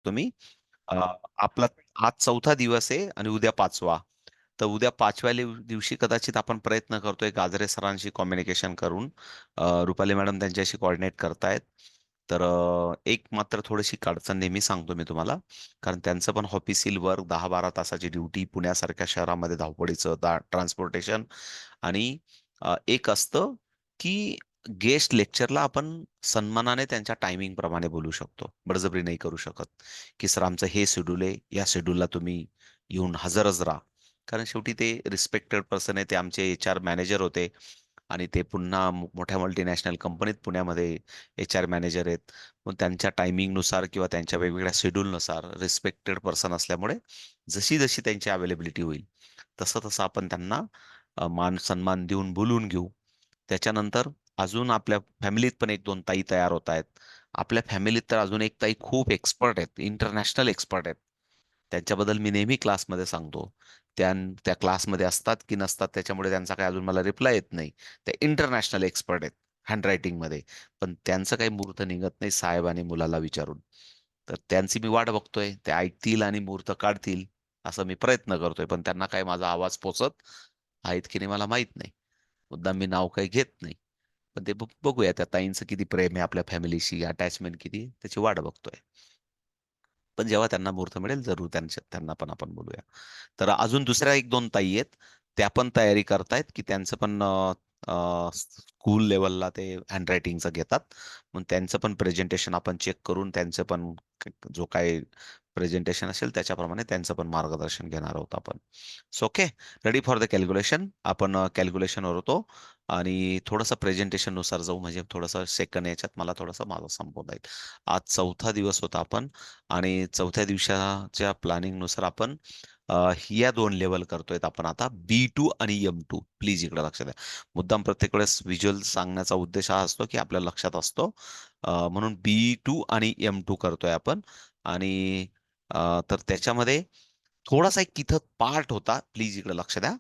बघतो मी. आपला आज 4था दिवस आहे आणि उद्या 5वा. तर उद्या 5व्या दिवशी कदाचित आपण प्रयत्न करतोय गाजरे सरांशी कम्युनिकेशन करून. रुपाली मॅडम त्यांच्याशी कोऑर्डिनेट करतायत. तर एक मात्र थोडीशी अडचण नेहमी सांगतो मी तुम्हाला, कारण त्यांचं पण ऑफिशियल वर्क 10-12 तासाची ड्युटी, पुण्यासारख्या शहरामध्ये धावपळीचं ट्रान्सपोर्टेशन. आणि एक असतं की गेस्ट लेक्चरला आपण सन्मानाने त्यांच्या टायमिंग प्रमाणे बोलू शकतो, बळजबरी नाही करू शकत की सर आमचं हे शेड्यूल आहे, या शेड्यूलला तुम्ही येऊन हजरच राहा. कारण शेवटी ते रिस्पेक्टेड पर्सन आहे, ते आमचे HR मॅनेजर होते आणि ते पुन्हा मोठ्या मल्टीनॅशनल कंपनीत पुण्यामध्ये HR मॅनेजर आहेत. मग त्यांच्या टायमिंगनुसार किंवा त्यांच्या वेगवेगळ्या शेड्यूलनुसार रिस्पेक्टेड पर्सन असल्यामुळे जशी जशी त्यांची अवेलेबिलिटी होईल तसं तसं आपण त्यांना मान सन्मान देऊन बोलून घेऊ. त्याच्यानंतर अजून आपल्या फॅमिलीत पण एक दोन ताई तयार होत आहेत. आपल्या फॅमिलीत तर अजून एक ताई खूप एक्सपर्ट आहेत, इंटरनॅशनल एक्सपर्ट आहेत. त्यांच्याबद्दल मी नेहमी क्लासमध्ये सांगतो. त्या त्या क्लासमध्ये असतात की नसतात त्याच्यामुळे त्यांचा काही अजून मला रिप्लाय येत नाही. त्या इंटरनॅशनल एक्सपर्ट आहेत हँडरायटिंगमध्ये. पण त्यांचं काही मुहूर्त निघत नाही साहेब आणि मुलाला विचारून. तर त्यांची मी वाट बघतोय. ते ऐकतील आणि मुहूर्त काढतील असं मी प्रयत्न करतोय. पण त्यांना काय माझा आवाज पोचत आहेत की नाही मला माहित नाही. मुद्दाम मी नाव काही घेत नाही. पण ते बघूया त्या ताईंचं किती प्रेम आहे आपल्या फॅमिलीशी, अटॅचमेंट किती, त्याची वाट बघतोय. पण जेव्हा त्यांना मुहूर्त मिळेल जरूर त्यांना पण आपण बोलूया. तर अजून दुसऱ्या एक दोन ताई आहेत, त्या पण तयारी करतायत की त्यांचं पण स्कूल लेवलला ते हँडरायटिंगचं घेतात. मग त्यांचं पण प्रेझेंटेशन आपण चेक करून त्यांचं पण जो काही प्रेझेंटेशन असेल त्याच्याप्रमाणे त्यांचं पण मार्गदर्शन घेणार आहोत आपण. So okay, ready for the calculation. आपण कॅल्क्युलेशनवर होतो आणि थोडंसं प्रेझेंटेशन नुसार जाऊ, म्हणजे थोडंसं सेकंड याच्यात मला थोडंसं माझं संपवता येईल. आज 4था दिवस होता आपण आणि 4थ्या दिवसाच्या प्लॅनिंग नुसार आपण या दोन लेवल करतोय आपण आता, B2 आणि M2. प्लीज इकडे लक्ष द्या. मुद्दाम प्रत्येक वेळेस व्हिज्युअल सांगण्याचा उद्देश हा असतो की आपल्या लक्षात असतो. म्हणून B2 आणि M2 करतोय आपण. आणि तर त्याच्यामध्ये थोडासा एक तिथं पार्ट होता, प्लीज इकडे लक्ष द्या,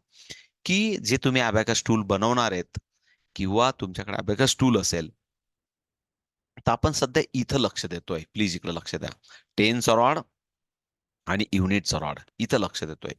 की जे तुम्ही अबॅकस टूल बनवणार आहेत किंवा तुमच्याकडे अबॅकस टूल असेल, तर आपण सध्या इथं लक्ष देतोय. प्लीज इकडे लक्ष द्या. टेन्स रॉड आणि युनिटचा रॉड इथं लक्ष देतोय.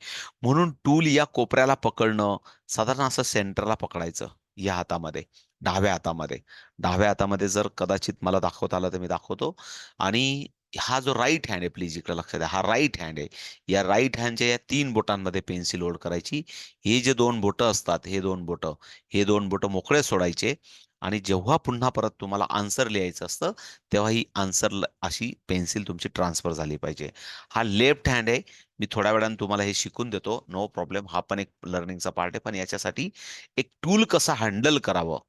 म्हणून टूल या कोपऱ्याला पकडणं, साधारण असं सेंटरला पकडायचं या हातामध्ये, डाव्या हातामध्ये. डाव्या हातामध्ये जर कदाचित मला दाखवता आलं तर मी दाखवतो. आणि हा जो राईट हँड आहे, प्लीज इकडे लक्ष द्या, हा राईट हँड आहे. या राईट हँडच्या या 3 बोटांमध्ये पेन्सिल होल्ड करायची. हे जे 2 बोटं असतात, हे दोन बोटं मोकळे सोडायचे. आणि जेव्हा पुन्हा परत तुम्हाला आन्सर लिहायचं असतं, तेव्हा ही आन्सर अशी पेन्सिल तुमची ट्रान्सफर झाली पाहिजे. हा लेफ्ट हँड आहे. मी थोड्या वेळाने तुम्हाला हे शिकून देतो, नो प्रॉब्लेम. हा पण एक लर्निंगचा पार्ट आहे. पण याच्यासाठी एक टूल कसं हँडल करावं,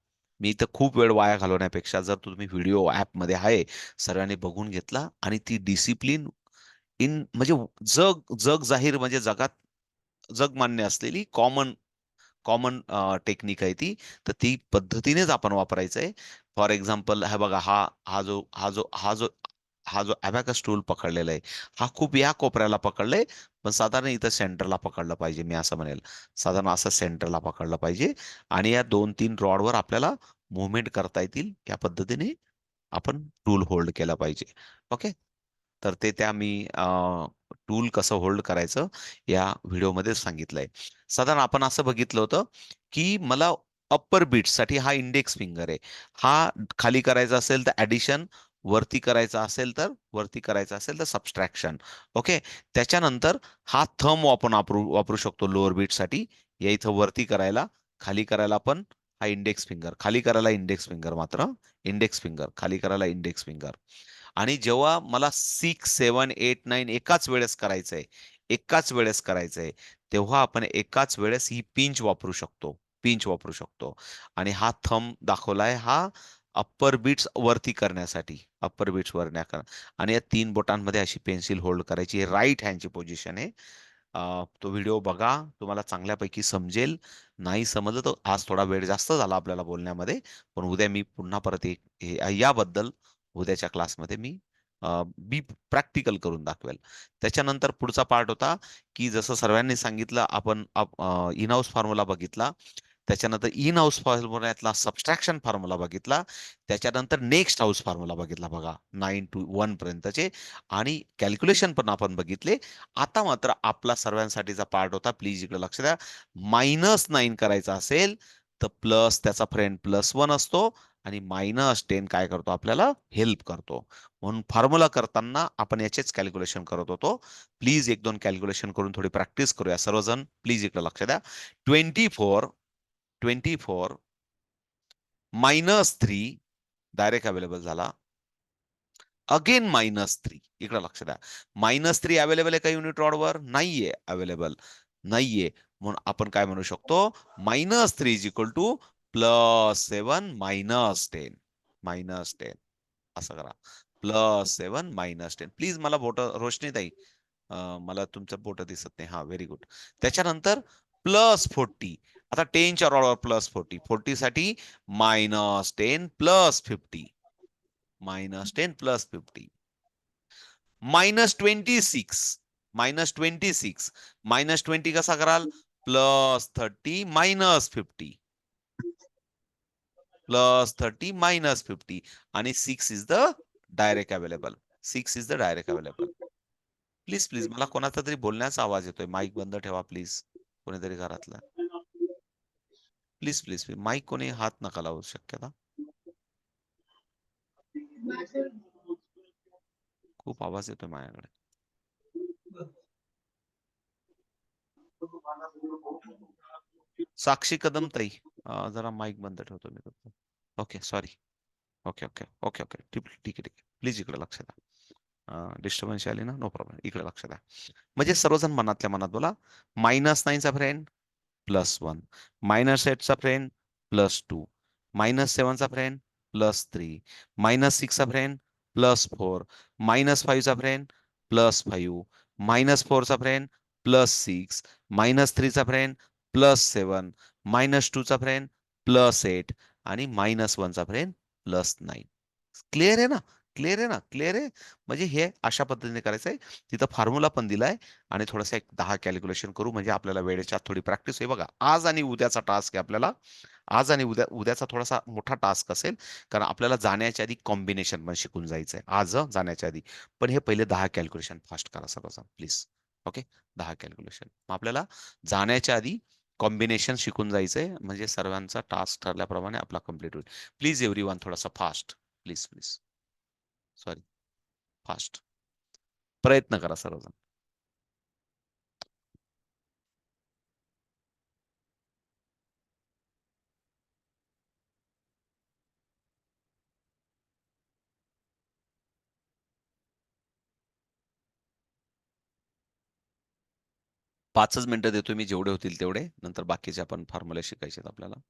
मी इथं खूप वेळ वाया घालवण्यापेक्षा जर तुम्ही व्हिडिओ ॲपमध्ये आहे, सर्वांनी बघून घेतला आणि ती डिसिप्लिन म्हणजे जग जग जाहीर, म्हणजे जगात जगमान्य असलेली कॉमन कॉमन टेक्निक आहे ती. तर ती पद्धतीनेच आपण वापरायचं आहे. फॉर एक्झाम्पल हा बघा, हा जो अबॅकस टूल पकडलेला आहे, हा खूप या कोपऱ्याला पकडलाय. पण साधारण इथं सेंटरला पकडलं पाहिजे, मी असं म्हणेल. साधारण असं सेंटरला पकडलं पाहिजे. आणि या 2-3 रॉडवर आपल्याला मुव्हमेंट करता येतील या पद्धतीने आपण टूल होल्ड केला पाहिजे. ओके. तर ते त्या मी टूल कसं होल्ड करायचं या व्हिडिओमध्ये सांगितलंय. साधारण आपण असं बघितलं होतं की मला अप्पर बीट्ससाठी हा इंडेक्स फिंगर आहे. हा खाली करायचा असेल तर ॲडिशन, वरती करायचा असेल तर सबस्ट्रॅक्शन. ओके. त्याच्यानंतर हा थंब आपण वापरू शकतो लोअर बीटसाठी. या इथं वरती करायला, खाली करायला पण हा इंडेक्स फिंगर, खाली करायला इंडेक्स फिंगर, मात्र इंडेक्स फिंगर, खाली करायला इंडेक्स फिंगर. आणि जेव्हा मला 6, 7, 8, 9 एकाच वेळेस करायचंय, तेव्हा आपण एकाच वेळेस ही पिंच वापरू शकतो. आणि हा थंब दाखवलाय, हा अप्पर बीट्स आणि या 3 बोटांमध्ये अशी पेन्सिल होल्ड करायची. हे राईट हँडची पोझिशन आहे. तो व्हिडिओ बघा, तुम्हाला चांगल्यापैकी समजेल. नाही समजलं तर आज थोडा वेळ जास्त झाला आपल्याला बोलण्यामध्ये, पण उद्या मी पुन्हा परत याबद्दल उद्याच्या क्लासमध्ये मी बी प्रॅक्टिकल करून दाखवेल. त्याच्यानंतर पुढचा पार्ट होता की जसं सर्वांनी सांगितलं, आपण इन हाऊस फॉर्म्युला बघितला. त्याच्यानंतर इन हाऊस फॉर्म्युल्यातला सबस्ट्रॅक्शन फॉर्म्युला बघितला. त्याच्यानंतर नेक्स्ट हाऊस फॉर्म्युला बघितला बघा 9 to 1 पर्यंतचे आणि कॅल्क्युलेशन पण आपण बघितले. आता मात्र आपला सर्वांसाठीचा पार्ट होता. प्लीज इकडे लक्ष द्या. -9 करायचा असेल तर प्लस त्याचा फ्रेंड +1 असतो आणि -10 काय करतो आपल्याला हेल्प करतो. म्हणून फॉर्म्युला करताना आपण याचेच कॅल्क्युलेशन करत होतो. प्लीज 1-2 कॅल्क्युलेशन करून थोडी प्रॅक्टिस करूया सर्वजण. प्लीज इकडे लक्ष द्या. 24 -3 डायरेक्ट अवेलेबल झाला. अगेन -3 इकडे लक्ष द्या. -3 अवेलेबल आहे का युनिट रॉडवर? नाहीये अवेलेबल. नाहीये. म्हणून आपण काय म्हणू शकतो? -3 इज इक्वल टू +7 -10. -10 असं करा. +7 -10. प्लीज मला बोट रोशनीताई मला तुमचं बोट दिसत नाही. हा व्हेरी गुड. त्याच्यानंतर +40. आता 10च्या रॉडवर +40. 40 साठी -10 +50. -10 +50. -26. -26. -20 कसा कराल? +30 -50. +30 -50 आणि 6 is the direct available. 6 is the direct available. Please, please मला कोणाचा तरी बोलण्याचा आवाज येतोय. माईक बंद ठेवा प्लीज. कोणीतरी घरातला. प्लीज, प्लीज, माईक कोणी हात नका लावू शक्यता. खूप आवाज येतोय माझ्याकडे. साक्षी कदम ताई जरा माईक बंद ठेवतो मी तुमचा. Okay sorry. Okay okay okay okay ठीक आहे ठीक आहे. प्लीज इकडे लक्ष द्या. डिस्टर्बन्स आली ना नो प्रॉब्लेम. इकडे लक्ष द्या. म्हणजे सर्वजण मनातल्या मनात बोला. -9चा फ्रेंड +1. -8चा फ्रेंड +2. -7चा फ्रेंड +3. -6चा फ्रेंड +4. -5चा फ्रेंड +5. -4चा फ्रेंड +6. -3चा फ्रेंड +7. -2चा फ्रेंड +8 आणि -1चा फ्रेंड +9. क्लिअर आहे ना? क्लिअर आहे ना? क्लिअर आहे? म्हणजे हे अशा पद्धतीने करायचंय. तिथं फॉर्म्युला पण दिलाय आणि थोडंसं एक 10 कॅल्क्युलेशन करू म्हणजे आपल्याला वेळेच्या आत थोडी प्रॅक्टिस होईल बघा. आज आणि उद्याचा टास्क आहे आपल्याला. आज आणि उद्याचा थोडासा मोठा टास्क असेल. कारण आपल्याला जाण्याच्या आधी कॉम्बिनेशन पण शिकून जायचंय. आज जाण्याच्या आधी. पण हे पहिले 10 कॅल्क्युलेशन फास्ट करा सर्वजण प्लीज. ओके? 10 कॅल्क्युलेशन. मग आपल्याला जाण्याच्या आधी कॉम्बिनेशन शिकून जायचंय म्हणजे सर्वांचा टास्क ठरल्याप्रमाणे आपला कंप्लीट होईल. प्लीज एव्हरीवन थोडासा fast. Please, please. Sorry. Fast. प्रयत्न करा सर्वजण. 5च मिनिटं देतो मी जेवढे होतील तेवढे. नंतर बाकीचे आपण फॉर्म्युला शिकायचे आहेत आपल्याला.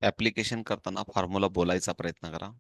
ऍप्लिकेशन करताना फॉर्म्युला बोलायचा प्रयत्न करा.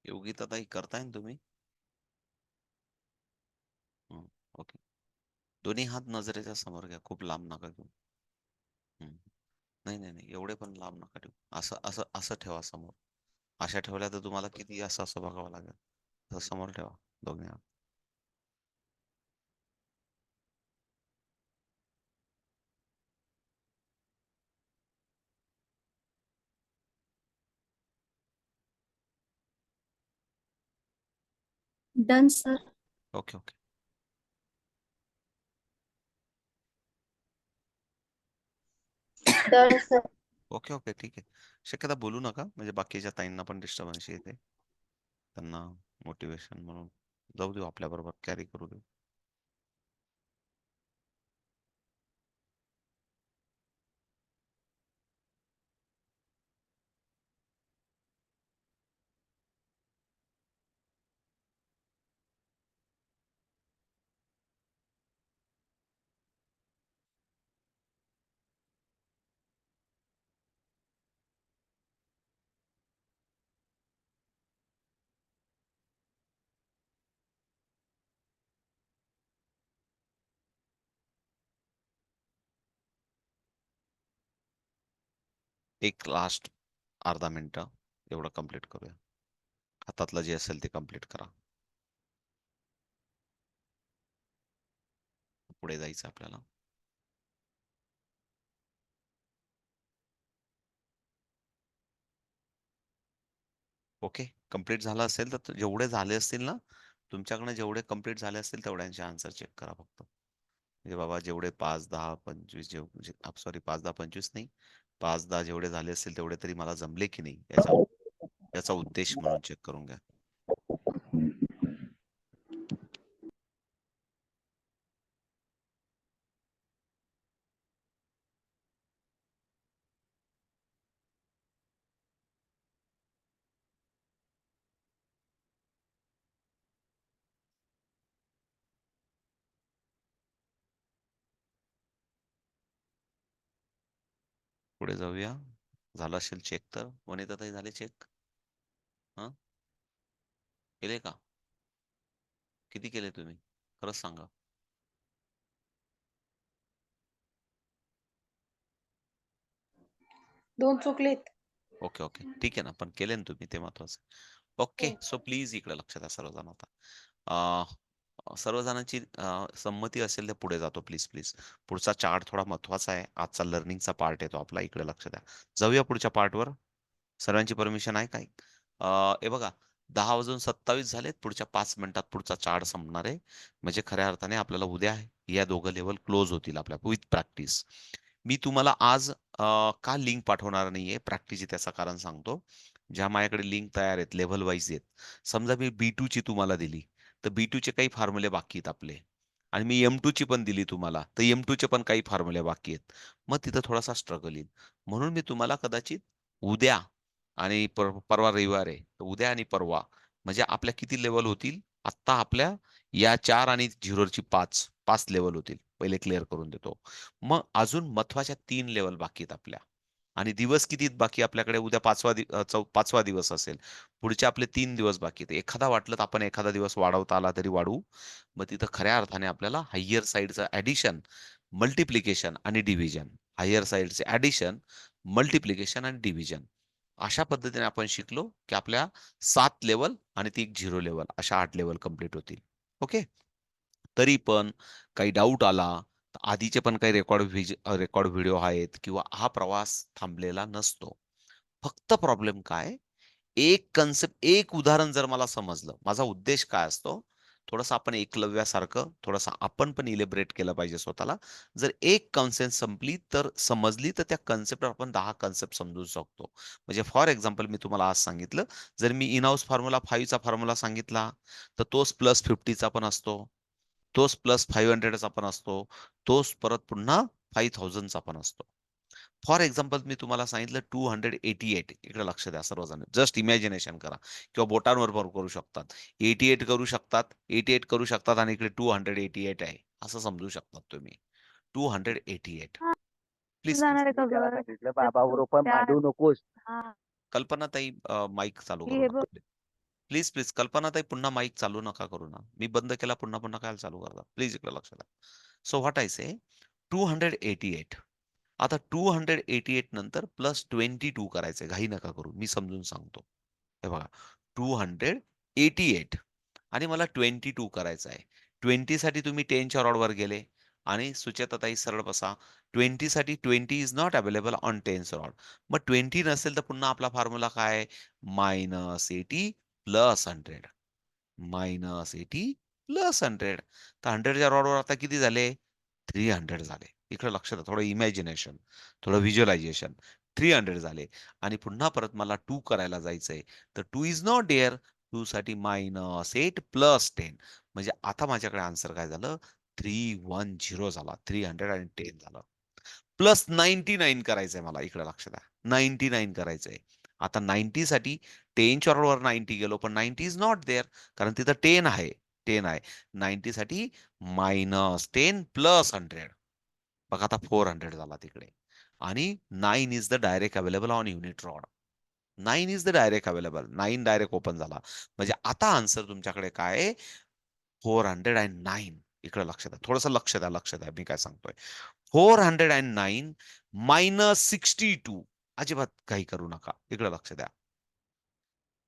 योगिता ताई करताय ना तुम्ही? ओके. दोन्ही हात नजरेच्या समोर घ्या, खूप लांब नका घेऊ. हम्म. नाही नाही नाही, एवढे पण लांब नका ठेवू. असं असं असं ठेवा समोर. अशा ठेवल्या तर तुम्हाला किती असं असं बघावं लागेल. असं समोर ठेवा दोन्ही हात. Done sir. Okay okay. Done sir. Okay okay ठीक आहे. शक्यता बोलू नका, म्हणजे बाकीच्या ताईंना पण डिस्टर्बन्स येते. त्यांना मोटिवेशन म्हणून जाऊ देऊ, आपल्या बरोबर कॅरी करू देऊ. एक लास्ट अर्धा मिनिट एवढं कंप्लीट करूया. हातातलं जे असेल ते कंप्लीट करा. पुढे जायचं आपल्याला. ओके, कंप्लीट झालं असेल तर जेवढे झाले असतील ना, तुमच्याकडनं जेवढे कंप्लीट झाले असतील तेवढ्यांचे आन्सर चेक करा फक्त. म्हणजे बाबा जेवढे 5, 10, 25 सॉरी 5, 10, 25 नाही, 5, 10 जेवढे झाले असतील तेवढे तरी मला जमले की नाही याचा याचा उद्देश म्हणून चेक करून घ्या. पुढे जाऊया. झालं असेल चेक तर वनिताताई झाले चेक? हा, केले का? किती केले तुम्ही? खरंच सांगा. दोन चुकलेत. ओके ओके ठीक आहे ना, पण केले ना तुम्ही, ते महत्वाचं. ओके, सो प्लीज इकडे लक्ष द्या सर्वजण आता. सर्वजणांची संमती असेल तर पुढे जातो, प्लीज प्लीज. पुढचा चार्ट थोडा महत्वाचा आहे, आजचा लर्निंगचा पार्ट येतो आपला, इकडे लक्ष द्या. जाऊया पुढच्या पार्टवर. सर्वांची परमिशन आहे काय? हे बघा, 10:27 झालेत. पुढच्या 5 मिनिटात पुढचा चार्ट संपणार आहे. म्हणजे खऱ्या अर्थाने आपल्याला उद्या या दोघं लेवल क्लोज होतील आपल्या विथ प्रॅक्टिस. मी तुम्हाला आज का लिंक पाठवणार नाहीये, प्रॅक्टिसची त्याचं कारण सांगतो. ज्या माझ्याकडे लिंक तयार आहेत, लेव्हल वाईज आहेत. समजा मी B2 ची तुम्हाला दिली, तर B2 चे काही फॉर्म्युले बाकी आहेत आपले. आणि मी M2 ची पण दिली तुम्हाला, तर M2 चे पण काही फॉर्म्युले बाकी आहेत. मग तिथं थोडासा स्ट्रगल येईल. म्हणून मी तुम्हाला कदाचित उद्या आणि परवा रविवार आहे, तर उद्या आणि परवा म्हणजे आपल्या किती लेवल होतील? आत्ता आपल्या या 4 आणि 0 ची 5 लेवल होतील. पहिले क्लिअर करून देतो. मग अजून महत्वाच्या 3 लेवल बाकी आहेत आपल्या. आणि दिवस किती आहेत बाकी आपल्याकडे? उद्या 5वा दिवस असेल. पुढचे आपले 3 दिवस बाकी आहेत. एखादा वाटलं तर आपण एखादा दिवस वाढवता आला तरी वाढवू. मग तिथं खऱ्या अर्थाने आपल्याला हायर साइडचं ॲडिशन, मल्टिप्लिकेशन आणि डिव्हिजन. हायर साइडचे ॲडिशन, मल्टिप्लिकेशन आणि डिव्हिजन. अशा पद्धतीने आपण शिकलो, की आपल्या 7 लेवल आणि ती एक 0 लेवल अशा 8 लेवल कंप्लीट होतील. ओके. तरी पण काही डाऊट आला, तर आधीचे पण काही रेकॉर्ड व्हिडिओ आहेत किंवा हा प्रवास थांबलेला नसतो. फक्त प्रॉब्लेम काय? एक कन्सेप्ट, एक उदाहरण जर मला समजलं, माझा उद्देश काय असतो? थोडंसं आपण एकलव्यासारखं थोडंसं आपण पण इलॅबोरेट केलं पाहिजे स्वतःला. जर एक कन्सेप्ट संपली तर समजली, तर त्या कन्सेप्टवर आपण 10 कन्सेप्ट समजू शकतो. म्हणजे फॉर एक्झाम्पल मी तुम्हाला आज सांगितलं, जर मी इन हाऊस फॉर्म्युला 5 चा फॉर्म्युला सांगितला, तर तोच +50 चा पण असतो. तोच +500 चा पण असतो. तोच परत पुन्हा 5000 चा पण असतो. फॉर एक्झाम्पल मी तुम्हाला सांगितलं 288. इकडे लक्ष द्या सर्वजण. जस्ट इमॅजिनेशन करा किंवा बोटांवर पण करू शकतात. 88 करू शकतात, 88 करू शकतात आणि इकडे 288 आहे. असं समजू शकतात तुम्ही. 288. Please, please. जाणार आहे का त्याला घर? सांगितलं बाबा पण भांडू नकोस. हा. कल्पनाताई माईक चालू की करू हे नका. बघ. प्लीज, प्लीज कल्पनाताई पुन्हा माईक चालू नका करू ना. मी बंद केला पुन्हा पुन्हा काय चालू करता? प्लीज इकडे लक्ष द्या. सो व्हॉट आय से 288. आता 288 नंतर प्लस 22 करायचंय. घाई नका करू. मी समजून सांगतो. हे बघा 288 आणि मला 22 करायचं आहे. 20 साठी तुम्ही 10 च्या रॉडवर गेले आणि सुचेताताई सरळ बसा. 20 साठी 20 is not available on 10th rod. मग 20 नसेल तर पुन्हा आपला फॉर्म्युला काय आहे? -80 प्लस 100. -80 प्लस 100. तर 100च्या रॉडवर आता किती झाले? 300 झाले. इकडे लक्ष द्या. थोडं इमॅजिनेशन, थोडं व्हिज्युअलायझेशन. 300 झाले आणि पुन्हा परत मला 2 करायला जायचंय. तर 2 इस नॉट देअर. 2 साठी -8 प्लस 10 म्हणजे आता माझ्याकडे आन्सर काय झालं? 310 झाला. 310 झालं. प्लस 99 करायचंय मला. इकडे लक्ष द्या. 99 करायचंय. आता 90 साठी 10च्या वर 90 गेलो, पण 90 इस नॉट देअर कारण तिथं 10 आहे. 10 आहे. 90 साठी -10 प्लस 100 बघा आता 400 झाला तिकडे. आणि 9 is the direct available on unit rod. 9 is the direct available. 9 direct open झाला. म्हणजे आता आन्सर तुमच्याकडे काय आहे? 409. इकडे लक्ष द्या. थोडंसं लक्ष द्या, लक्ष द्या. मी काय सांगतोय. 409 मायनस 62. अजिबात काही करू नका. इकडे लक्ष द्या.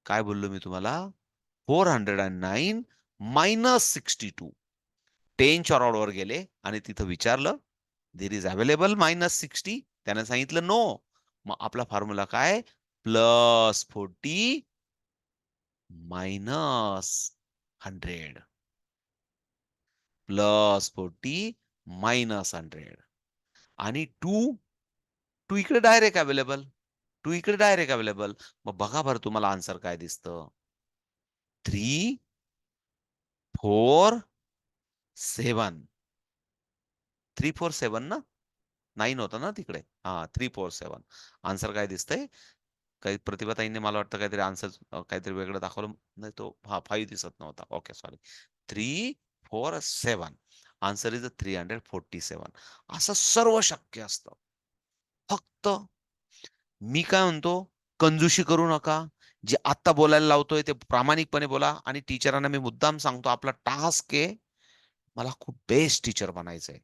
काय बोललो मी तुम्हाला? 409 मायनस 62. 10च्या रॉडवर गेले आणि तिथं विचारलं, "देअर इस अवेलेबल -60?" त्याने सांगितलं, "नो." मग आपला फॉर्म्युला काय? Plus 40 minus 100. प्लस 40 मायनस 100 आणि 2 इकडे डायरेक्ट अवेलेबल. 2 इकडे डायरेक्ट अवेलेबल. मग बघा बरं तुम्हाला आन्सर काय दिसतं? 3, 4, 7. 3, 4, 7 ना? 9 होतं ना तिकडे? हां, 3, 4, 7. आन्सर काय दिसतंय? काही प्रतिभाताईंनी मला वाटतं काहीतरी आन्सर काहीतरी वेगळं दाखवलं. नाही तो हां, 5 दिसत नव्हता. Okay sorry. 3, 4, 7. आन्सर इस 347. असं सर्व शक्य असतं. फक्त मी काय म्हणतो, कंजूशी करू नका. जे आत्ता बोलायला लावतोय ते प्रामाणिकपणे बोला आणि टीचरांना मी मुद्दाम सांगतो आपला टास्क आहे, मला खूप बेस्ट टीचर बनायचंय.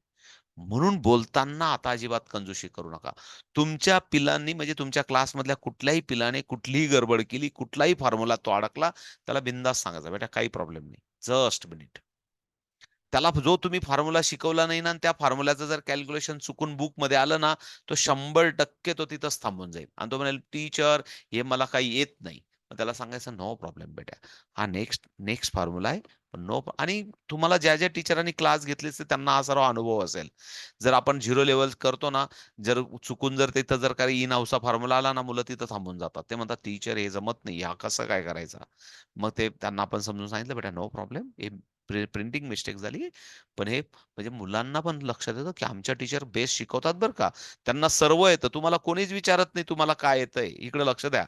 म्हणून बोलताना आता अजिबात कंजूशी करू नका. तुमच्या पिलांनी म्हणजे तुमच्या क्लासमधल्या कुठल्याही पिलाने कुठलीही गडबड केली, कुठलाही फॉर्म्युला तो अडकला, त्याला बिनधास्त सांगायचा, "बेटा काही प्रॉब्लेम नाही. Just minute." त्याला जो तुम्ही फॉर्म्युला शिकवला नाही ना आणि त्या फॉर्म्युलाचं जर कॅल्क्युलेशन चुकून बुकमध्ये आलं ना, तो 100% तो तिथंच थांबून जाईल आणि तो म्हणेल, "टीचर हे मला काही येत नाही." मग त्याला सांगायचं, "नो प्रॉब्लेम बेटा. हा नेक्स्ट नेक्स्ट फॉर्म्युला आहे. पण आणि तुम्हाला ज्या टीचरांनी क्लास घेतले असते त्यांना हा सर्व अनुभव असेल. जर आपण 0 लेव्हल करतो ना, जर चुकून जर तिथं जर काही इन हाऊसचा फॉर्म्युला आला ना, मुलं तिथं थांबून जातात. ते म्हणतात, "टीचर हे जमत नाही. हा कसं काय करायचा?" मग ते त्यांना आपण समजून सांगितलं, "बेटा नो प्रॉब्लेम. हे प्रिंटिंग मिस्टेक झाली. पण हे म्हणजे मुलांना पण लक्षात येतं, की आमच्या टीचर बेस्ट शिकवतात बरं का. त्यांना सर्व येतं. तुम्हाला कोणीच विचारत नाही तुम्हाला काय येतंय. इकडे लक्ष द्या.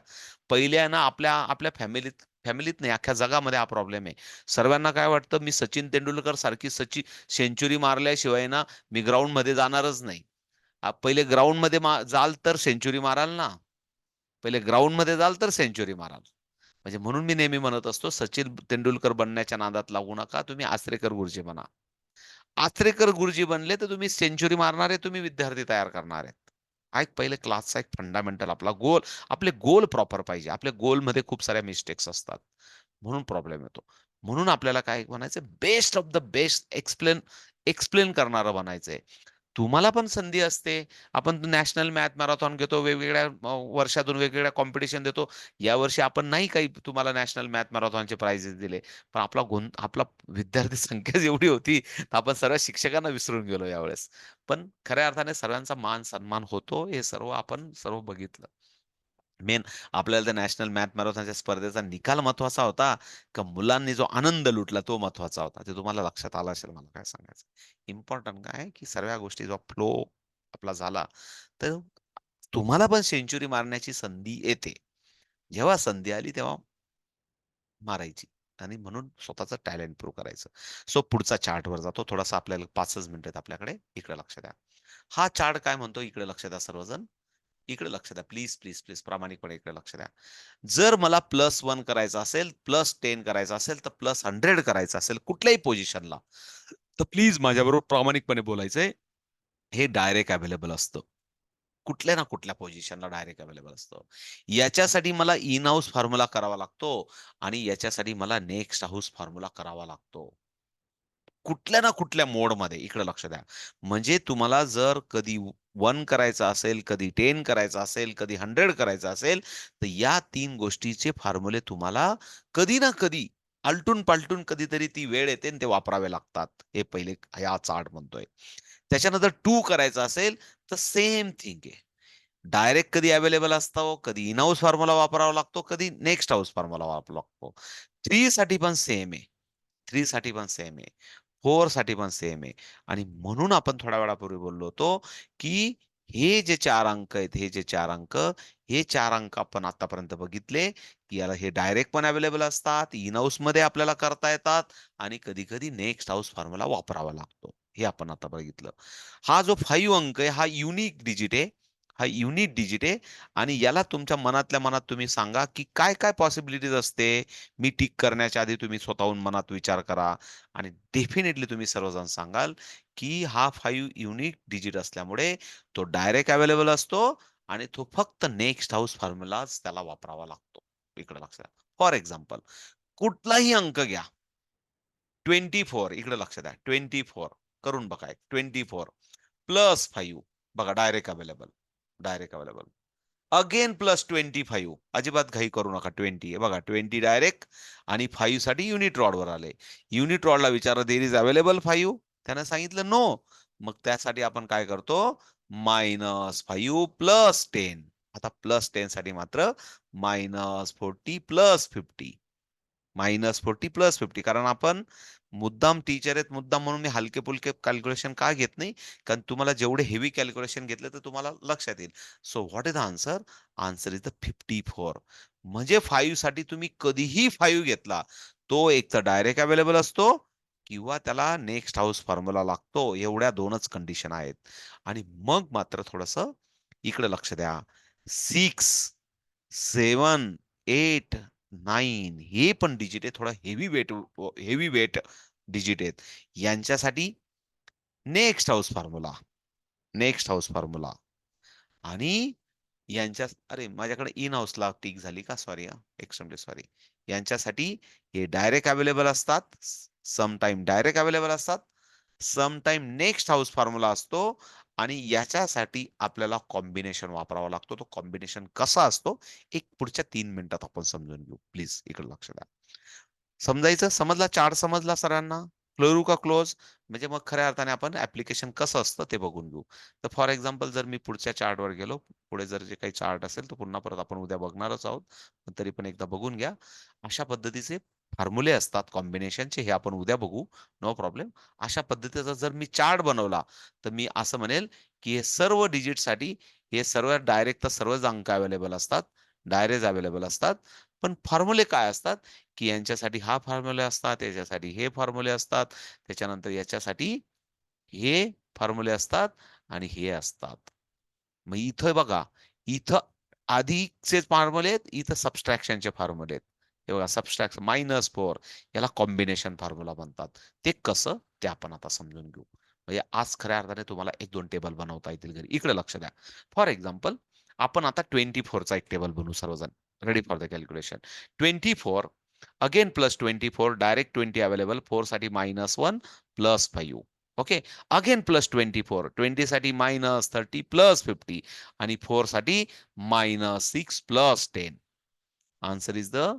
पहिले आहे ना आपल्या आपल्या फॅमिलीत फॅमिलीत नाही अख्ख्या जगामध्ये हा प्रॉब्लेम आहे. सर्वांना काय वाटतं मी सचिन तेंडुलकर सारखी सेंच्युरी मारल्याशिवाय ना मी ग्राउंडमध्ये जाणारच नाही. पहिले ग्राउंडमध्ये जाल तर सेंच्युरी माराल ना. पहिले ग्राउंडमध्ये जाल तर सेंच्युरी माराल. म्हणजे म्हणून मी नेहमी म्हणत असतो, सचिन तेंडुलकर बनण्याच्या नादात लागू नका. तुम्ही आचरेकर गुरुजी बना. आचरेकर गुरुजी बनले, तर तुम्ही सेंच्युरी मारणारे तुम्ही विद्यार्थी तयार करणार आहेत. हा एक पहिले क्लासचा एक फंडामेंटल आपला गोल आपले गोल प्रॉपर पाहिजे. आपल्या गोलमध्ये खूप साऱ्या मिस्टेक्स असतात. म्हणून प्रॉब्लेम येतो. म्हणून आपल्याला काय बनायचं best of the best explain explain करणारं बनायचंय. तुम्हाला पण संधी असते. आपण नॅशनल मॅथ मॅरेथॉन घेतो. वेगवेगळ्या वर्षातून वेगवेगळ्या कॉम्पिटिशन देतो. यावर्षी आपण नाही काही तुम्हाला नॅशनल मॅथ मॅरेथॉनचे प्राइजेस दिले. पण आपला विद्यार्थी संख्याच एवढी होती, तर आपण सर्व शिक्षकांना विसरून गेलो यावेळेस. पण खऱ्या अर्थाने सर्वांचा मान-सन्मान होतो, हे सर्व आपण सर्व बघितलं. मेन आपल्याला त्या नॅशनल मॅथ मॅरेथॉनच्या स्पर्धेचा निकाल महत्त्वाचा होता, का मुलांनी जो आनंद लुटला तो महत्त्वाचा होता. ते तुम्हाला लक्षात आलं असेल मला काय सांगायचं. इम्पोर्टंट काय आहे, की सर्व गोष्टीचा फ्लो आपला झाला, तर तुम्हाला पण सेंच्युरी मारण्याची संधी येते. जेव्हा संधी आली तेव्हा मारायची आणि म्हणून स्वतःचं टॅलेंट प्रूव्ह करायचं. सो पुढचा चार्टवर जातो. थोडासा आपल्याला 5च मिनिटं आहेत आपल्याकडे. इकडे लक्ष द्या. हा चार्ट काय म्हणतो इकडे लक्ष द्या सर्वजण. इकडे लक्ष द्या. प्लीज, प्लीज, प्लीज प्रामाणिकपणे इकडे लक्ष द्या. जर मला +1 करायचं असेल, +10 करायचं असेल, तर +100 करायचं असेल कुठल्याही पोझिशनला, तर प्लीज माझ्याबरोबर प्रामाणिकपणे बोलायचंय. हे डायरेक्ट अवेलेबल असतं. कुठल्या ना कुठल्या पोझिशनला डायरेक्ट अवेलेबल असतं. याच्यासाठी मला इन हाऊस फॉर्म्युला करावा लागतो आणि याच्यासाठी मला नेक्स्ट हाऊस फॉर्म्युला करावा लागतो. कुठल्या ना कुठल्या मोडमध्ये इकडे लक्ष द्या. म्हणजे तुम्हाला जर कधी 1 करायचं असेल, कधी 10 करायचं असेल, कधी 100 करायचं असेल, तर या 3 गोष्टीचे फॉर्म्युले तुम्हाला कधी ना कधी आलटून-पालटून कधीतरी ती वेळ येते आणि ते वापरावे लागतात. हे पहिले हा चार्ट म्हणतोय. त्याच्यानंतर 2 करायचं असेल, तर सेम थिंग आहे. डायरेक्ट कधी अवेलेबल असतो, कधी इन हाऊस फॉर्म्युला वापरावा लागतो, कधी नेक्स्ट हाऊस फॉर्म्युला वापरावा लागतो. 3 साठी पण सेम आहे. 3 साठी पण सेम आहे. 4 साठी पण सेम आहे. आणि म्हणून आपण थोड्या वेळापूर्वी बोललो होतो, की हे जे 4 अंक आहेत, हे जे 4 अंक, हे 4 अंक आपण आतापर्यंत बघितले, की याला हे डायरेक्ट पण अवेलेबल असतात, इन हाऊसमध्ये आपल्याला करता येतात आणि कधी-कधी नेक्स्ट हाऊस फॉर्म्युला वापरावा लागतो. हे आपण आता बघितलं. हा जो 5 अंक आहे, हा युनिक डिजिट आहे. हा युनिक डिजिट आहे आणि याला तुमच्या मनातल्या मनात तुम्ही सांगा, की काय-काय पॉसिबिलिटीज असते. मी टिक करण्याच्या आधी तुम्ही स्वतःहून मनात विचार करा आणि डेफिनेटली तुम्ही सर्वजण सांगाल, की हा 5 युनिक डिजिट असल्यामुळे तो डायरेक्ट अवेलेबल असतो आणि तो फक्त नेक्स्ट हाऊस फॉर्म्युलाच त्याला वापरावा लागतो. इकडे लक्ष द्या. फॉर एक्झाम्पल कुठलाही अंक घ्या. 24 इकडे लक्ष द्या. 24 करून बघा. 24 प्लस 5 बघा direct available. Direct available. Again plus 25 अजिबात घाई करू नका. 20 आहे बघा 20 डायरेक्ट आणि 5 साठी युनिट रॉडवर आले. युनिट रॉडला विचारलं देअर इज अवेलेबल 5? त्यानं सांगितलं नो. मग त्यासाठी आपण काय करतो? -5 प्लस 10. आता प्लस 10 साठी मात्र -40 प्लस 50. -40 प्लस 50 कारण आपण मुद्दाम टीचर आहेत, मुद्दाम म्हणून मी हलके-फुलके कॅल्क्युलेशन का घेत नाही? कारण तुम्हाला जेवढे हेवी कॅल्क्युलेशन घेतले तर तुम्हाला लक्षात येईल. So what is the answer? Answer is the 54. म्हणजे 5 साठी तुम्ही कधीही 5 घेतला, तो एक तर डायरेक्ट अवेलेबल असतो किंवा त्याला नेक्स्ट हाऊस फॉर्म्युला लागतो. एवढ्या 2च कंडिशन आहेत. आणि मग मात्र थोडंसं इकडे लक्ष द्या. 6, 7, 8, 9 हे पण डिजिट आहे. थोडा हेवी वेट डिजिट आहेत. यांच्यासाठी next house formula, next house formula आणि यांच्या अरे माझ्याकडे इन हाऊसला टिक झाली का? सॉरी हां. Extremely sorry. यांच्यासाठी हे डायरेक्ट अवेलेबल असतात. सम टाईम डायरेक्ट अवेलेबल असतात. Some time next house formula असतो आणि याच्यासाठी आपल्याला कॉम्बिनेशन वापरावा लागतो. तो कॉम्बिनेशन कसा असतो? एक पुढच्या 3 मिनिटात आपण समजून घेऊ. प्लीज इकडे लक्ष द्या. समजायचं? समजला? चार्ट समजला सर्वांना? क्लिअर का क्लोज? म्हणजे मग खऱ्या अर्थाने आपण ॲप्लिकेशन कसं असतं ते बघून घेऊ. तर फॉर एक्झाम्पल जर मी पुढच्या चार्टवर गेलो, पुढे जर जे काही चार्ट असेल, तो पुन्हा परत आपण उद्या बघणारच आहोत. पण तरी पण एकदा बघून घ्या. अशा पद्धतीचे फॉर्म्युले असतात कॉम्बिनेशनचे, हे आपण उद्या बघू. No problem. अशा पद्धतीचा जर मी चार्ट बनवला, तर मी असं म्हणेल, की हे सर्व डिजिटसाठी हे सर्व डायरेक्ट तर सर्वच अंक अवेलेबल असतात. डायरेक्ट अवेलेबल असतात. पण फॉर्म्युले काय असतात? की यांच्यासाठी हा फॉर्म्युले असतात, याच्यासाठी हे फॉर्म्युले असतात, त्याच्यानंतर याच्यासाठी हे फॉर्म्युले असतात आणि हे असतात. मग इथं बघा, इथं अधिकचे फॉर्म्युले आहेत, इथं सबट्रॅक्शनचे फॉर्म्युले आहेत. हे बघा सबट्रॅक्शन -4 याला कॉम्बिनेशन फॉर्म्युला म्हणतात. ते कसं? ते आपण आता समजून घेऊ. म्हणजे आज खऱ्या अर्थाने तुम्हाला 1-2 टेबल बनवता येतील घरी. इकडे लक्ष द्या. फॉर एक्झाम्पल आपण आता 24 चा एक टेबल बनवू सर्वजण. Ready for the calculation. 24 again plus 24 direct 20 available 4 साठी -1 प्लस 5. ओके. Again plus 24. 20 साठी -30 प्लस 50 आणि 4 साठी -6 प्लस 10. आन्सर इस द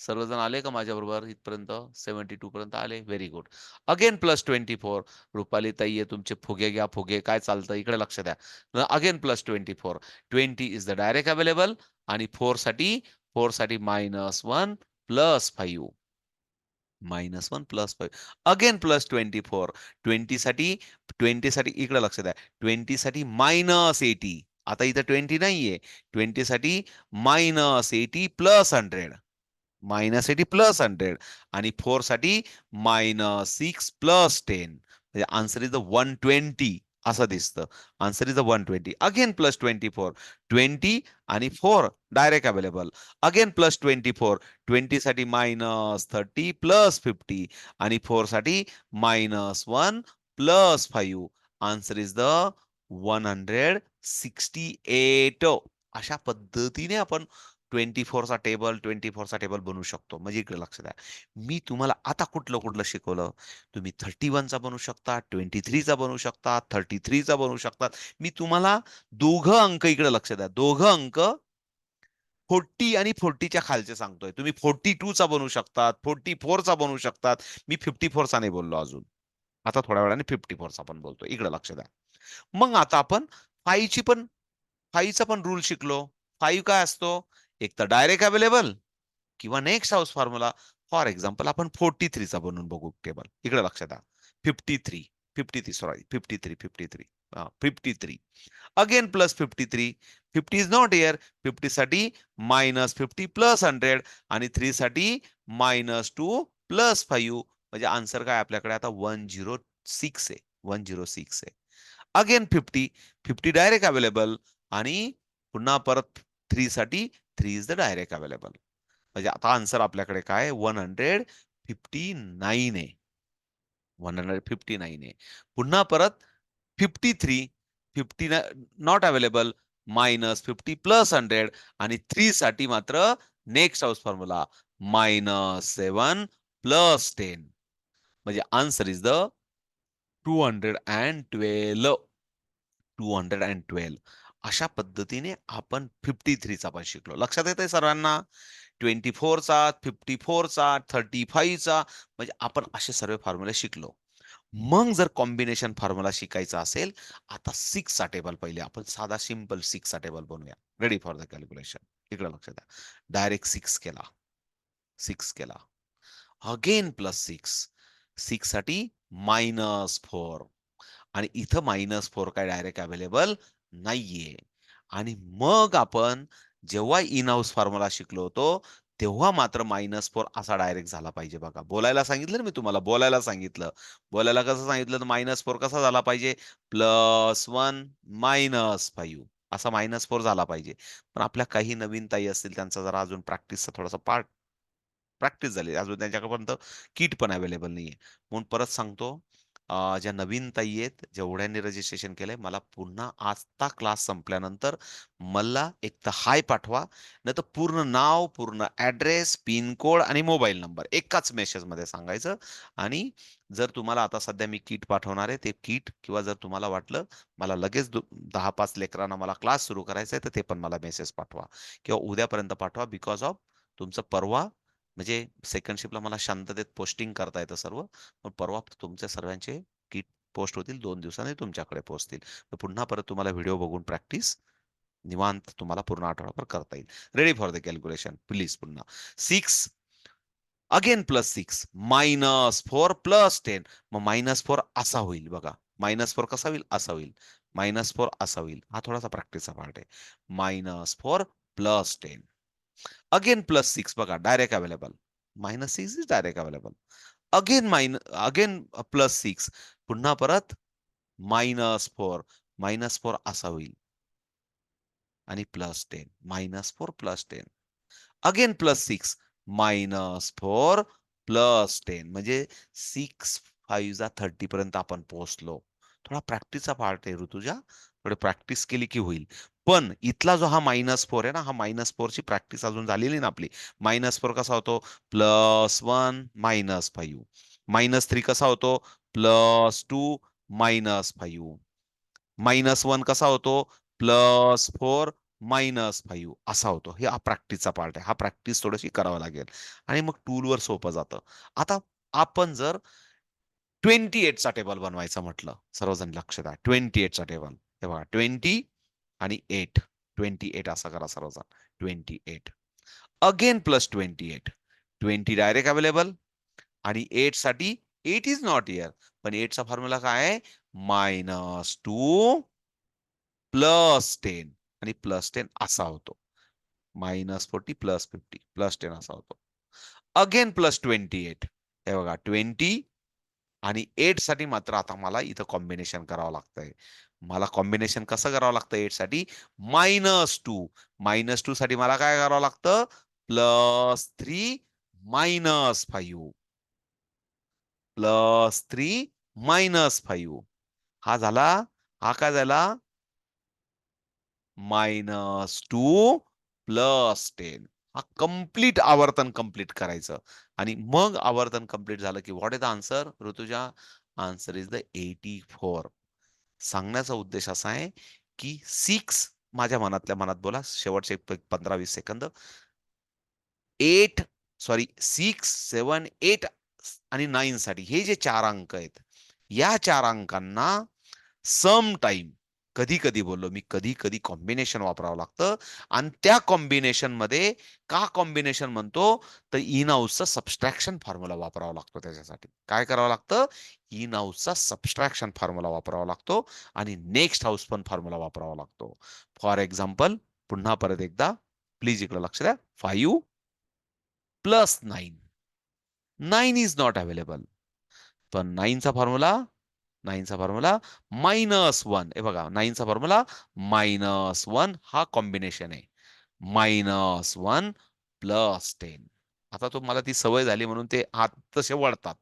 सर्वजण आले का माझ्याबरोबर इथपर्यंत? 72 पर्यंत आले. Very good. Again plus 24. Rupali ताई आहे तुमचे फुगे घ्या फुगे. काय चालतं? इकडे लक्ष द्या. Again plus 24. 20 is the direct available आणि 4 साठी -1 प्लस 5. -1 प्लस 5. Again plus 24. 20 साठी इकडे लक्ष द्या. 20 साठी -80. आता इथं 20 नाहीये. 20 साठी -80 प्लस 100. -80 प्लस 100 आणि 4 साठी -6 प्लस 10. म्हणजे आन्सर इज द 120. असं दिसतं. Answer is the 120. Again plus 24. 20 आणि 4 डायरेक्ट अवेलेबल. Again plus 24. 20 साठी -30 प्लस 50 आणि 4 साठी -1 प्लस 5. Answer is the 168. अशा पद्धतीने आपण 24 चा टेबल बनवू शकतो. म्हणजे इकडे लक्ष द्या. मी तुम्हाला आता कुठलं शिकवलं? तुम्ही 31 चा बनवू शकता, 23 चा बनवू शकता, 33 चा बनवू शकता. मी तुम्हाला दोघं अंक इकडे लक्ष द्या. दोघं अंक 40 आणि 40च्या खालचे सांगतोय. तुम्ही 42 चा बनवू शकतात, 44 चा बनवू शकतात. मी 54 चा नाही बोललो अजून. आता थोड्या वेळाने 54 चा पण बोलतो. इकडे लक्ष द्या. मग आता आपण 5 ची पण 5 चा पण रूल शिकलो. 5 काय असतो? एक तर डायरेक्ट अवेलेबल किंवा next house formula. For example आपण 43 चा बनवून बघू टेबल. इकडे लक्षात द्या. 53, 53 sorry 53, 53. 53. Again plus 53. 50 is not here. 50 साठी -50 प्लस 100 आणि 3 साठी -2 प्लस 5. म्हणजे आन्सर काय आपल्याकडे आता 106 आहे. 106 आहे. अगेन 50. 50 डायरेक्ट अवेलेबल आणि पुन्हा परत 3 साठी 3 इज द डायरेक्ट अवेलेबल. म्हणजे आता आन्सर आपल्याकडे काय 159 आहे. 159 आहे. पुन्हा परत 53, 50 नॉट अवेलेबल, -50 प्लस 100 आणि 3 साठी मात्र नेक्स्ट हाऊस फॉर्म्युला -7 प्लस 10. म्हणजे आन्सर इज द 212. 212. अशा पद्धतीने आपण 53 चा पण शिकलो. लक्षात येतंय सर्वांना? 24 चा, 54 चा, 35 चा म्हणजे आपण असे सर्व फॉर्म्युले शिकलो. मग जर कॉम्बिनेशन फॉर्म्युला शिकायचा असेल, आता 6 चा टेबल पहिले आपण साधा सिंपल 6 चा टेबल बनवूया. Ready for the calculation. इकडे लक्ष द्या. डायरेक्ट 6 केला. 6 केला. Again plus 6. 6 साठी -4 आणि इथं -4 काय डायरेक्ट अवेलेबल नाहीये. आणि मग आपण जेव्हा इन हाऊस फॉर्म्युला शिकलो होतो, तेव्हा मात्र -4 असा डायरेक्ट झाला पाहिजे बघा. बोलायला सांगितलं ना मी तुम्हाला, बोलायला सांगितलं. बोलायला कसं सांगितलं तर -4 कसा झाला पाहिजे? +1 -5 असा -4 झाला पाहिजे. पण आपल्या काही नवीन ताई असतील त्यांचा जरा अजून प्रॅक्टिसचा थोडासा प्रॅक्टिस झाली. अजून त्यांच्यापर्यंत किट पण अवेलेबल नाहीये. म्हणून परत सांगतो, ज्या नवीन ताई आहेत, जेवढ्यांनी रजिस्ट्रेशन केलंय, मला पुन्हा आजचा क्लास संपल्यानंतर मला एक तर हाय पाठवा, नाहीतर पूर्ण नाव, पूर्ण ॲड्रेस, पिन कोड आणि मोबाईल नंबर एकाच मेसेजमध्ये सांगायचं. आणि जर तुम्हाला आता सध्या मी किट पाठवणार आहे, ते किट किंवा जर तुम्हाला वाटलं मला लगेच 10-5 लेकरांना मला क्लास सुरू करायचा आहे, तर ते पण मला मेसेज पाठवा किंवा उद्यापर्यंत पाठवा. बिकॉज ऑफ तुमचं परवा म्हणजे सेकंड शिफ्टला मला शांततेत पोस्टिंग करता येतं सर्व. मग परवा तुमच्या सर्वांचे किट पोस्ट होतील. 2 दिवसांनी तुमच्याकडे पोहोचतील. तर पुन्हा परत तुम्हाला व्हिडिओ बघून प्रॅक्टिस निवांत तुम्हाला पूर्ण आठवडाभर करता येईल. Ready for the calculation please पुन्हा. 6 अगेन प्लस 6 -4 प्लस 10. मग -4 असा होईल बघा. -4 कसा होईल? असा होईल. -4 असा होईल. हा थोडासा प्रॅक्टिसचा पार्ट आहे. -4 प्लस 10. अगेन प्लस 6 बघा direct available. -6 is direct available. Again plus 6 पुन्हा परत -4. -4 असा होईल आणि plus 10. -4 plus 10. Again plus 6 -4 plus 10 म्हणजे 6 5 जा 30 पर्यंत आपण पोहोचलो. थोडा प्रॅक्टिसचा पार्ट आहे ऋतुजा. थोडी प्रॅक्टिस केली की होईल. पण इथला जो हा -4 आहे ना, हा -4 ची प्रॅक्टिस अजून झालेली ना आपली. -4 कसा होतो? +1 -5. -3 कसा होतो? +2 -5. -1 कसा होतो? +4 -5 असा होतो. हे हा प्रॅक्टिसचा पार्ट आहे. हा प्रॅक्टिस थोडीशी करावं लागेल आणि मग टूलवर सोपं जातं. आता आपण जर 28 चा टेबल बनवायचा म्हटलं, सर्वजण लक्ष द्या. 28 चा टेबल. हे बघा 20 आणि 8. 28 असा करा सर्वजण. 28. Again plus 28. 20 डायरेक्ट अवेलेबल आणि 8 साठी 8 इज नॉट हिअर. पण 8 चा फॉर्म्युला काय आहे? -2 प्लस 10 आणि प्लस 10 असा होतो. -40 प्लस 50 प्लस 10 असा होतो. Again plus 28. हे बघा 20 आणि 8 साठी मात्र आता मला इथं कॉम्बिनेशन करावं लागतंय. मला कॉम्बिनेशन कसं करावं लागतं 8 साठी? -2. -2 साठी मला काय करावं लागतं? +3 -5. +3 -5. हा झाला. हा काय झाला? -2 +10. हा कंप्लीट आवर्तन कंप्लीट करायचं आणि मग आवर्तन कंप्लीट झालं की what is the answer Rutuja? Answer is the 84. सांगण्याचा उद्देश असा आहे की 6 माझ्या मनातल्या मनात बोला शेवटचे 15-20 सेकंद. 8 सॉरी 6, 7, 8 आणि 9 साठी हे जे 4 अंक आहेत, या 4 अंकांना सम टाईम कधी-कधी बोललो मी, कधी-कधी कॉम्बिनेशन वापरावं लागतं आणि त्या कॉम्बिनेशनमध्ये का कॉम्बिनेशन म्हणतो? तर इन हाऊसचा सबट्रॅक्शन फॉर्म्युला वापरावा लागतो त्याच्यासाठी. काय करावं लागतं? इन हाऊसचा सबट्रॅक्शन फॉर्म्युला वापरावा लागतो आणि नेक्स्ट हाऊस पण फॉर्म्युला वापरावा लागतो. फॉर एक्झाम्पल पुन्हा परत एकदा प्लीज इकडे लक्ष द्या. 5 +9. 9 इज नॉट अवेलेबल. पण 9 चा फॉर्म्युला 9 चा फॉर्म्युला -1. हे बघा 9 चा फॉर्म्युला -1 हा कॉम्बिनेशन आहे. -1 +10. आता तुम्हाला ती सवय झाली म्हणून ते हात तसे वळतात.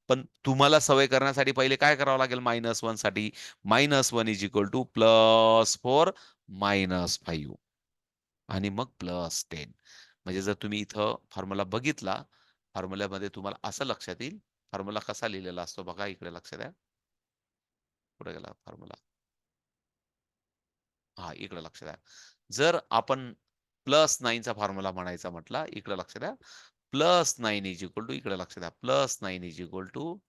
पण तुम्हाला सवय करण्यासाठी पहिले काय करावं लागेल -1 साठी? -1 +4 -5 आणि मग +10. म्हणजे जर तुम्ही इथं फॉर्म्युला बघितला, फॉर्म्युल्यामध्ये तुम्हाला असं लक्षात येईल, फॉर्म्युला कसा लिहिलेला असतो बघा, इकडे लक्ष द्या. कुठे गेला फॉर्म्युला? हां, इकडे लक्ष द्या. जर आपण +9 चा फॉर्म्युला म्हणायचा म्हटला, इकडे लक्ष द्या. +9 इकडे लक्ष द्या. +9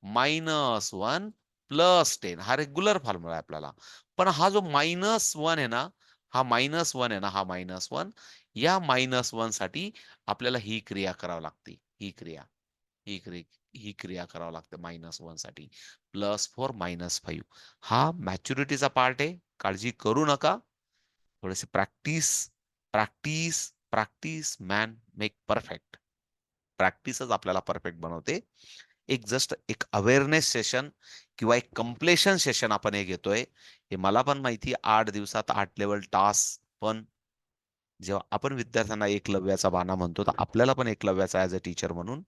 -1 +10 हा रेग्युलर फॉर्म्युला आहे आपल्याला. पण हा जो -1 आहे ना, हा -1 आहे ना, हा -1 या -1 साठी आपल्याला ही क्रिया करावी लागते. ही क्रिया. ही क्रि ही क्रिया करावी लागते -1 साठी. +4 -5 हा मॅच्युरिटीचा पार्ट आहे. काळजी करू नका. थोडेसे practice, practice, practice man make perfect. प्रॅक्टिसच आपल्याला परफेक्ट बनवते. एक जस्ट एक अवेअरनेस सेशन किंवा एक कंप्लेशन सेशन आपण हे घेतोय. हे मला पण माहिती आहे 8 दिवसात 8 लेव्हल टास्क पण जेव्हा आपण विद्यार्थ्यांना एकलव्याचा बाणा म्हणतो, तर आपल्याला पण एकलव्याचा ॲज अ टीचर म्हणून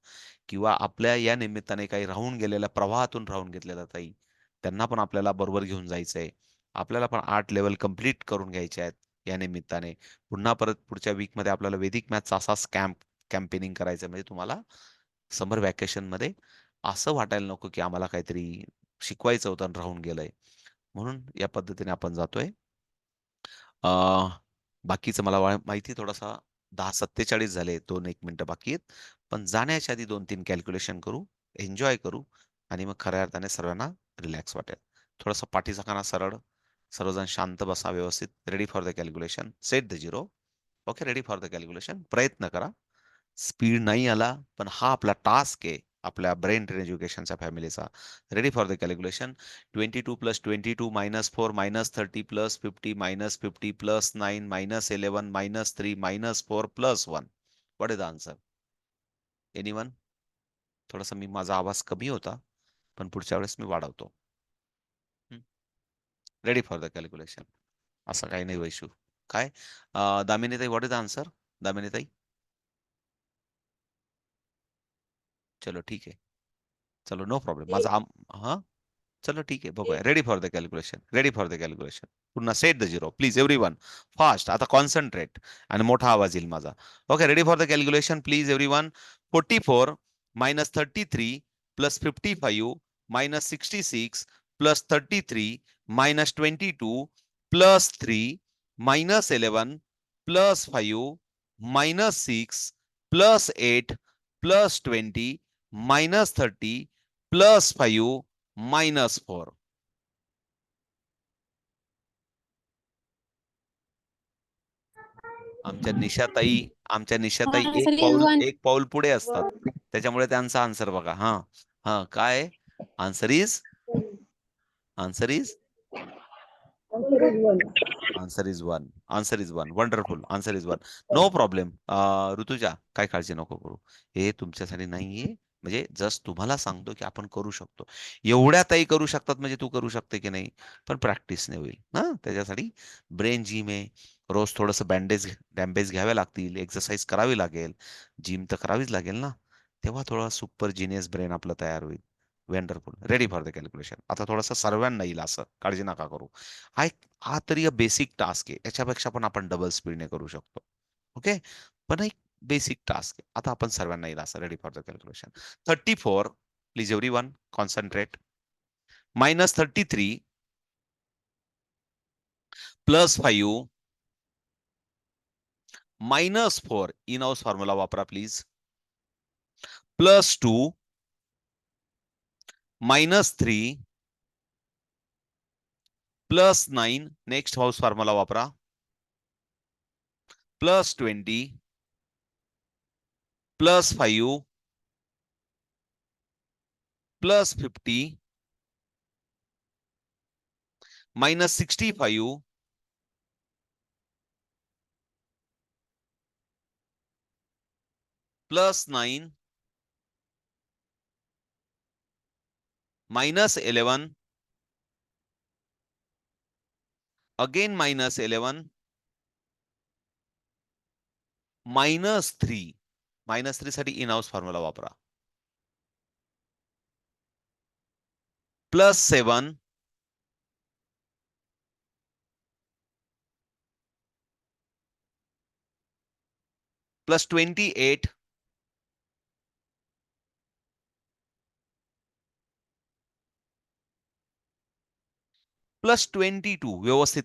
किंवा आपल्या या निमित्ताने काही राहून गेलेल्या प्रवाहातून राहून घेतलेल्या ताई, त्यांना पण आपल्याला बरोबर घेऊन जायचंय. आपल्याला पण 8 लेव्हल कंप्लीट करून घ्यायचे आहेत या निमित्ताने. पुन्हा परत पुढच्या वीकमध्ये आपल्याला वैदिक मॅथ्सचा असाच कॅम्पेनिंग करायचं म्हणजे तुम्हाला समर व्हॅकेशनमध्ये असं वाटायला नको, की आम्हाला काहीतरी शिकवायचं होतं आणि राहून गेलंय. म्हणून या पद्धतीने आपण जातोय. अ, बाकीचं मला माहिती आहे थोडासा 10:47 झाले. 2-1 मिनिटं बाकी आहेत. पण जाण्याच्या आधी 2-3 कॅल्क्युलेशन करू, एन्जॉय करू आणि मग खऱ्या अर्थाने सर्वांना रिलॅक्स वाटेल. थोडासा पाठीचा कणा सरळ, सर्वजण शांत बसा व्यवस्थित. Ready for the calculation. Set the 0. Okay, ready for the calculation. प्रयत्न करा. स्पीड नाही आला, पण हा आपला टास्क आहे. आपल्या ब्रेन ट्रेन एज्युकेशनच्या फॅमिलीचा. Ready for the calculation. 22 + 22 -4 -30 + 50 -50 + 9 -11 -3 -4 + 1. What is the answer? Anyone? थोडासा माझा आवाज कमी होता, पण पुढच्या वेळेस मी वाढवतो. Ready for the calculation. असं काही नाही वैशू. काय? दामिनीताई व्हॉट इस द आन्सर? दामिनीताई? चलो ठीक आहे. चलो नो प्रॉब्लेम. हां? चलो ठीक आहे बघूया. Ready for the calculation. Ready for the calculation. पुन्हा set the 0. Please everyone fast. आता कॉन्सन्ट्रेट आणि मोठा आवाज येईल माझा. Okay, ready for the calculation please everyone. 44 -33 + 55 -66 + 33 -22 + 3 -11 + 5 -6 + 8 + 20 -30 + 5 -4. आमच्या निशाताई एक Answer is पाऊल one. एक पाऊल पुढे असतात. त्याच्यामुळे त्यांचा आन्सर बघा. हां, हां. काय आहे? Answer is answer is answer is 1. Answer is 1. Wonderful. Answer is 1. No problem. Rutuja काही काळजी नको करू. हे तुमच्यासाठी नाहीये. म्हणजे जस्ट तुम्हाला सांगतो, की आपण करू शकतो. एवढ्या ताई करू शकतात म्हणजे तू करू शकते की नाही? पण प्रॅक्टिसने होईल. हां, त्याच्यासाठी ब्रेन जिम आहे. रोज थोडंसं डॅम्बेज घ्याव्या लागतील, एक्सरसाइज करावी लागेल, जिम तर करावीच लागेल ना. तेव्हा थोडा सुपर जिनियस ब्रेन आपलं तयार होईल. Wonderful. Ready for the calculation. आता थोडंसं सर्वांना येईल असं, काळजी नका करू. हा तरी बेसिक टास्क आहे. याच्यापेक्षा पण आपण डबल स्पीडने करू शकतो. ओके. पण एक बेसिक टास्क आहे. आता आपण सर्वांना येईल असं. Ready for the calculation. 34, please everyone concentrate. Minus 33 plus 5 minus 4 in house formula वापरा please. Plus 2 minus 3 plus 9 next house formula वापरा. Plus 20 plus 5 plus 50 minus 65 plus 9 minus 11 again minus 11 -3 -3 साठी इन हाऊस फॉर्म्युला वापरा. +7 +28 +22 व्यवस्थित